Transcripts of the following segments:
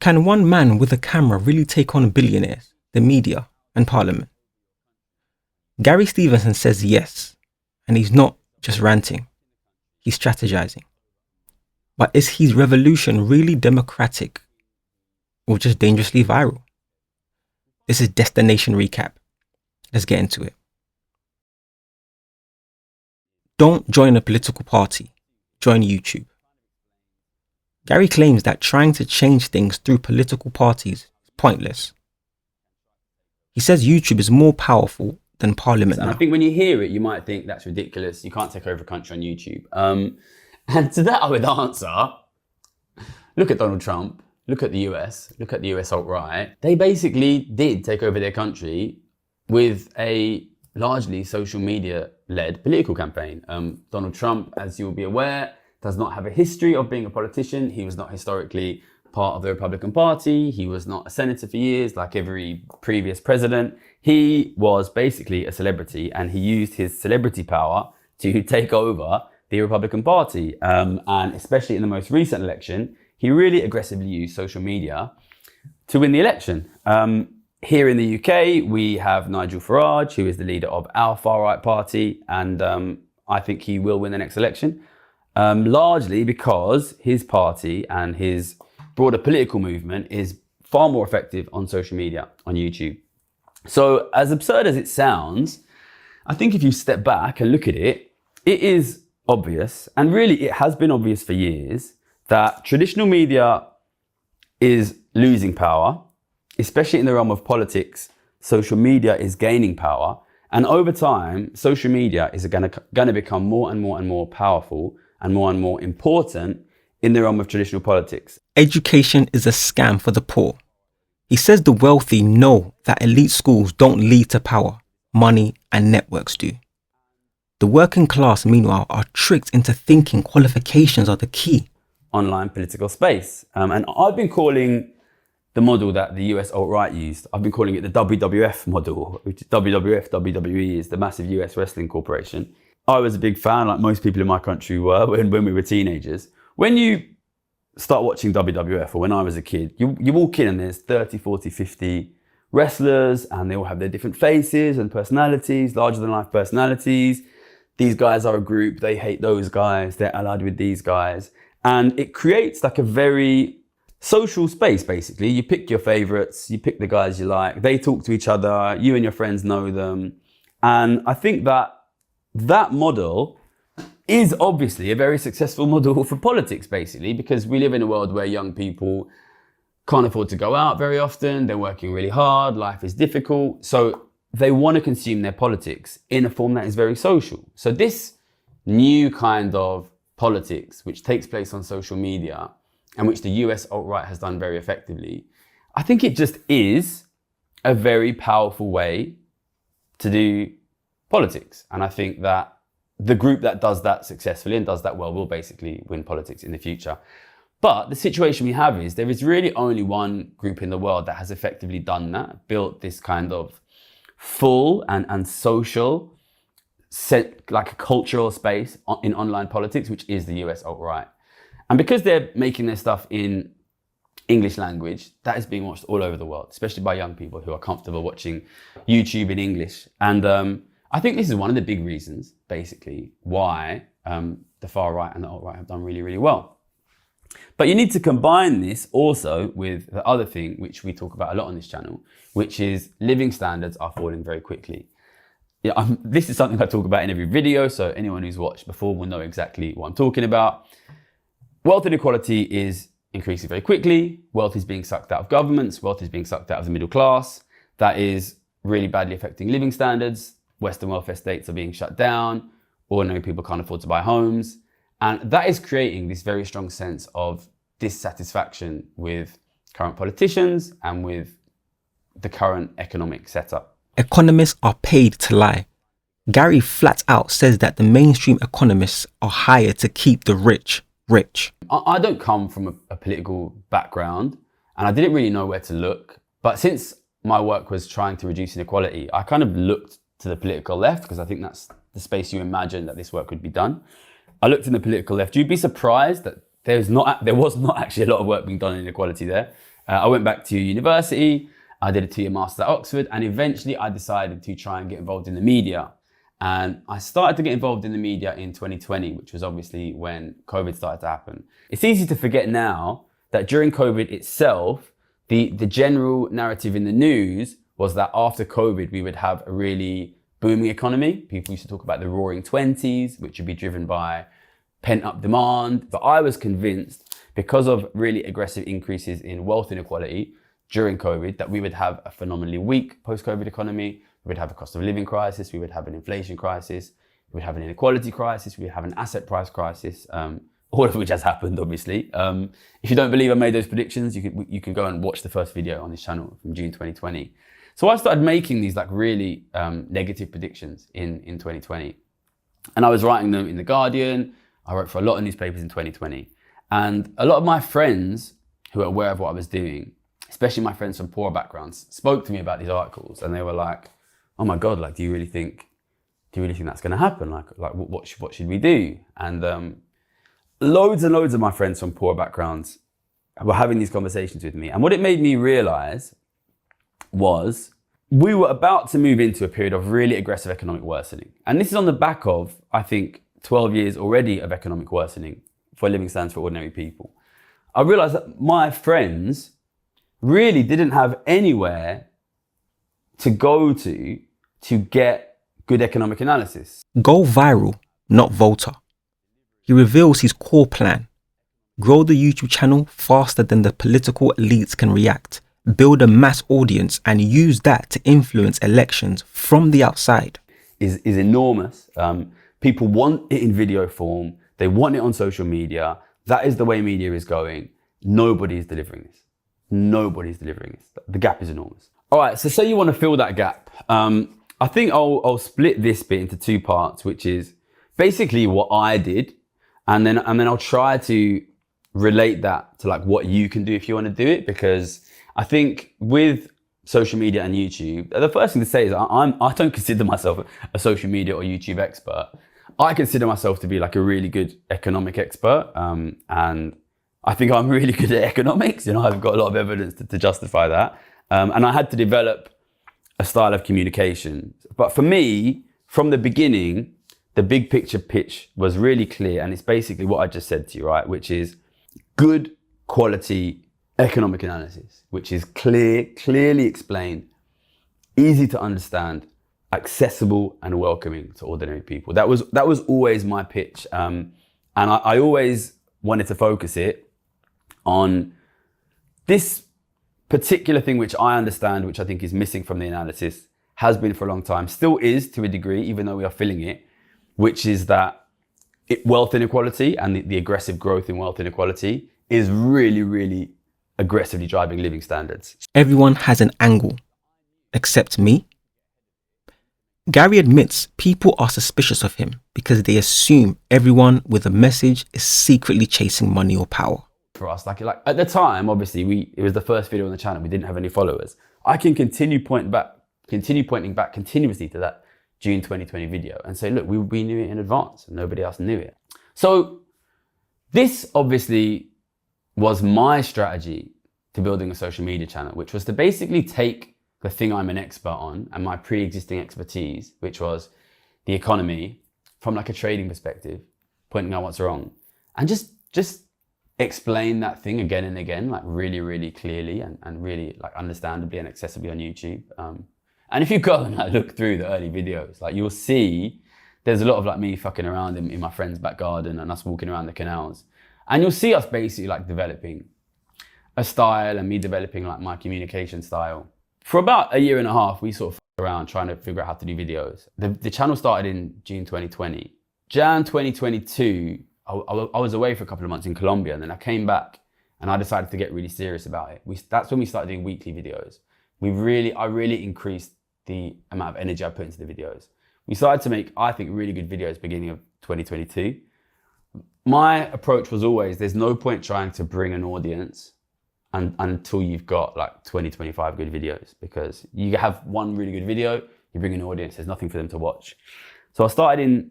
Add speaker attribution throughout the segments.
Speaker 1: Can one man with a camera really take on billionaires, the media and parliament? Gary Stevenson says yes, and he's not just ranting, he's strategizing. But is his revolution really democratic or just dangerously viral? This is Destination Recap. Let's get into it. Don't join a political party, join YouTube. Gary claims that trying to change things through political parties is pointless. He says YouTube is more powerful than Parliament now.
Speaker 2: I think when you hear it, you might think that's ridiculous. You can't take over a country on YouTube. And to that I would answer, look at Donald Trump, look at the US, look at the US alt-right. They basically did take over their country with a largely social media-led political campaign. Donald Trump, as you'll be aware, does not have a history of being a politician. He was not historically part of the Republican Party. He was not a senator for years, like every previous president. He was basically a celebrity, and he used his celebrity power to take over the Republican Party. And especially in the most recent election, he really aggressively used social media to win the election. Here in the UK, we have Nigel Farage, who is the leader of our far-right party, and I think he will win the next election. Largely because his party and his broader political movement is far more effective on social media, on YouTube. So as absurd as it sounds, I think if you step back and look at it, it is obvious, and really it has been obvious for years, that traditional media is losing power, especially in the realm of politics. Social media is gaining power, and over time, social media is going to become more and more powerful and more important in the realm of traditional politics.
Speaker 1: Education is a scam for the poor. He says the wealthy know that elite schools don't lead to power, money and networks do. The working class, meanwhile, are tricked into thinking qualifications are the key.
Speaker 2: Online political space. And I've been calling the model that the US alt-right used, I've been calling it the WWF model, which is WWF, WWE is the massive US wrestling corporation. I was a big fan, like most people in my country were when we were teenagers. When you start watching WWF, or when I was a kid, you walk in and there's 30, 40, 50 wrestlers, and they all have their different faces and personalities, larger than life personalities. These guys are a group, they hate those guys, they're allied with these guys. And it creates like a very social space, basically. You pick your favorites, you pick the guys you like, they talk to each other, you and your friends know them. And I think that model is obviously a very successful model for politics, basically, because we live in a world where young people can't afford to go out very often, they're working really hard, life is difficult, so they want to consume their politics in a form that is very social. So this new kind of politics, which takes place on social media, and which the US alt-right has done very effectively, I think it just is a very powerful way to do politics. And I think that the group that does that successfully and does that well will basically win politics in the future. But the situation we have is there is really only one group in the world that has effectively done that, built this kind of full and social, like a cultural space in online politics, which is the US alt-right. And because they're making their stuff in English language, that is being watched all over the world, especially by young people who are comfortable watching YouTube in English. And I think this is one of the big reasons, basically, why the far right and the alt-right have done really, really well. But you need to combine this also with the other thing, which we talk about a lot on this channel, which is living standards are falling very quickly. Yeah, this is something I talk about in every video, so anyone who's watched before will know exactly what I'm talking about. Wealth inequality is increasing very quickly. Wealth is being sucked out of governments. Wealth is being sucked out of the middle class. That is really badly affecting living standards. Western welfare states are being shut down. Ordinary people can't afford to buy homes. And that is creating this very strong sense of dissatisfaction with current politicians and with the current economic setup.
Speaker 1: Economists are paid to lie. Gary flat out says that the mainstream economists are hired to keep the rich rich.
Speaker 2: I don't come from a political background, and I didn't really know where to look. But since my work was trying to reduce inequality, I kind of looked to the political left, because I think that's the space you imagine that this work could be done. I looked in the political left. You'd be surprised that there was not actually a lot of work being done in inequality there. I went back to university, I did a 2-year master's at Oxford, and eventually I decided to try and get involved in the media. And I started to get involved in the media in 2020, which was obviously when COVID started to happen. It's easy to forget now that during COVID itself, the general narrative in the news was that after COVID, we would have a really booming economy. People used to talk about the roaring 20s, which would be driven by pent-up demand. But I was convinced, because of really aggressive increases in wealth inequality during COVID, that we would have a phenomenally weak post-COVID economy. We would have a cost of living crisis, we would have an inflation crisis, we would have an inequality crisis, we would have an asset price crisis, all of which has happened, obviously. If you don't believe I made those predictions, you can go and watch the first video on this channel from June 2020. So I started making these like really negative predictions in 2020. And I was writing them in The Guardian. I wrote for a lot of newspapers in 2020. And a lot of my friends who are aware of what I was doing, especially my friends from poor backgrounds, spoke to me about these articles, and they were like, oh my God, like, do you really think that's going to happen? Like what should we do? And loads and loads of my friends from poor backgrounds were having these conversations with me. And what it made me realize was we were about to move into a period of really aggressive economic worsening. And this is on the back of, I think, 12 years already of economic worsening for living standards for ordinary people. I realized that my friends really didn't have anywhere to go to get good economic analysis.
Speaker 1: Go viral, not Volta. He reveals his core plan: grow the YouTube channel faster than the political elites can react, build a mass audience, and use that to influence elections from the outside.
Speaker 2: Is enormous. People want it in video form. They want it on social media. That is the way media is going. Nobody is delivering this. Nobody's delivering this. The gap is enormous. All right, so say you want to fill that gap. I think I'll split this bit into 2 parts, which is basically what I did, and then I'll try to relate that to like what you can do if you want to do it, because I think with social media and YouTube, the first thing to say is I don't consider myself a social media or YouTube expert. I consider myself to be like a really good economic expert, and I think I'm really good at economics. You know, I've got a lot of evidence to justify that, and I had to develop a style of communication. But for me, from the beginning, the big picture pitch was really clear, and it's basically what I just said to you, right? Which is good quality economic analysis, which is clearly explained, easy to understand, accessible and welcoming to ordinary people. That was always my pitch, and I always wanted to focus it on this particular thing, which I understand, which I think is missing from the analysis, has been for a long time, still is to a degree, even though we are filling it, which is that wealth inequality and the aggressive growth in wealth inequality is really aggressively driving living standards.
Speaker 1: Everyone has an angle, except me. Gary admits people are suspicious of him because they assume everyone with a message is secretly chasing money or power.
Speaker 2: For us, like at the time, obviously, it was the first video on the channel. We didn't have any followers. I can continue pointing back continuously to that June 2020 video and say, look, we knew it in advance and nobody else knew it. So this obviously was my strategy to building a social media channel, which was to basically take the thing I'm an expert on and my pre-existing expertise, which was the economy, from like a trading perspective, pointing out what's wrong, and just explain that thing again and again, like really clearly and really like understandably and accessibly on YouTube. And if you go and like look through the early videos, like you'll see there's a lot of like me fucking around in my friend's back garden and us walking around the canals. And you'll see us basically like developing a style and me developing like my communication style. For about 1.5 years, we sort of around trying to figure out how to do videos. The channel started in June 2020. Jan 2022, I was away for a couple of months in Colombia, and then I came back and I decided to get really serious about it. That's when we started doing weekly videos. I really increased the amount of energy I put into the videos. We started to make, I think, really good videos beginning of 2022. My approach was always, there's no point trying to bring an audience until you've got like 20, 25 good videos, because you have one really good video, you bring an audience, there's nothing for them to watch. So I started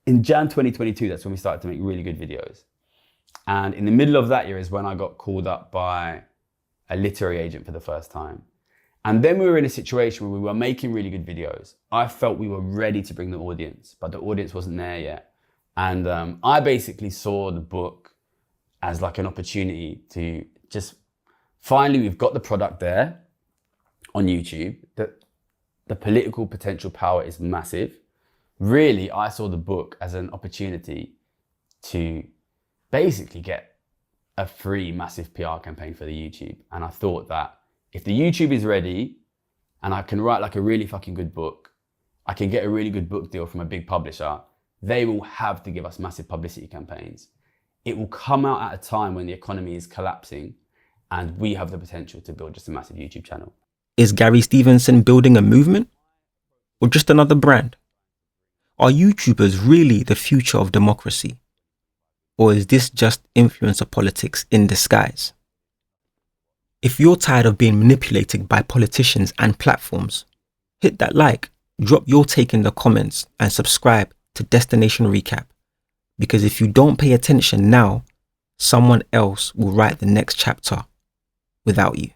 Speaker 2: in Jan 2022, that's when we started to make really good videos. And in the middle of that year is when I got called up by a literary agent for the first time. And then we were in a situation where we were making really good videos. I felt we were ready to bring the audience, but the audience wasn't there yet. And I basically saw the book as like an opportunity to just, finally we've got the product there on YouTube. The political potential power is massive. Really, I saw the book as an opportunity to basically get a free massive PR campaign for the YouTube. And I thought that if the YouTube is ready and I can write like a really fucking good book, I can get a really good book deal from a big publisher, they will have to give us massive publicity campaigns. It will come out at a time when the economy is collapsing and we have the potential to build just a massive YouTube channel.
Speaker 1: Is Gary Stevenson building a movement or just another brand? Are YouTubers really the future of democracy? Or is this just influencer politics in disguise? If you're tired of being manipulated by politicians and platforms, hit that like, drop your take in the comments and subscribe to Destination Recap. Because if you don't pay attention now, someone else will write the next chapter without you.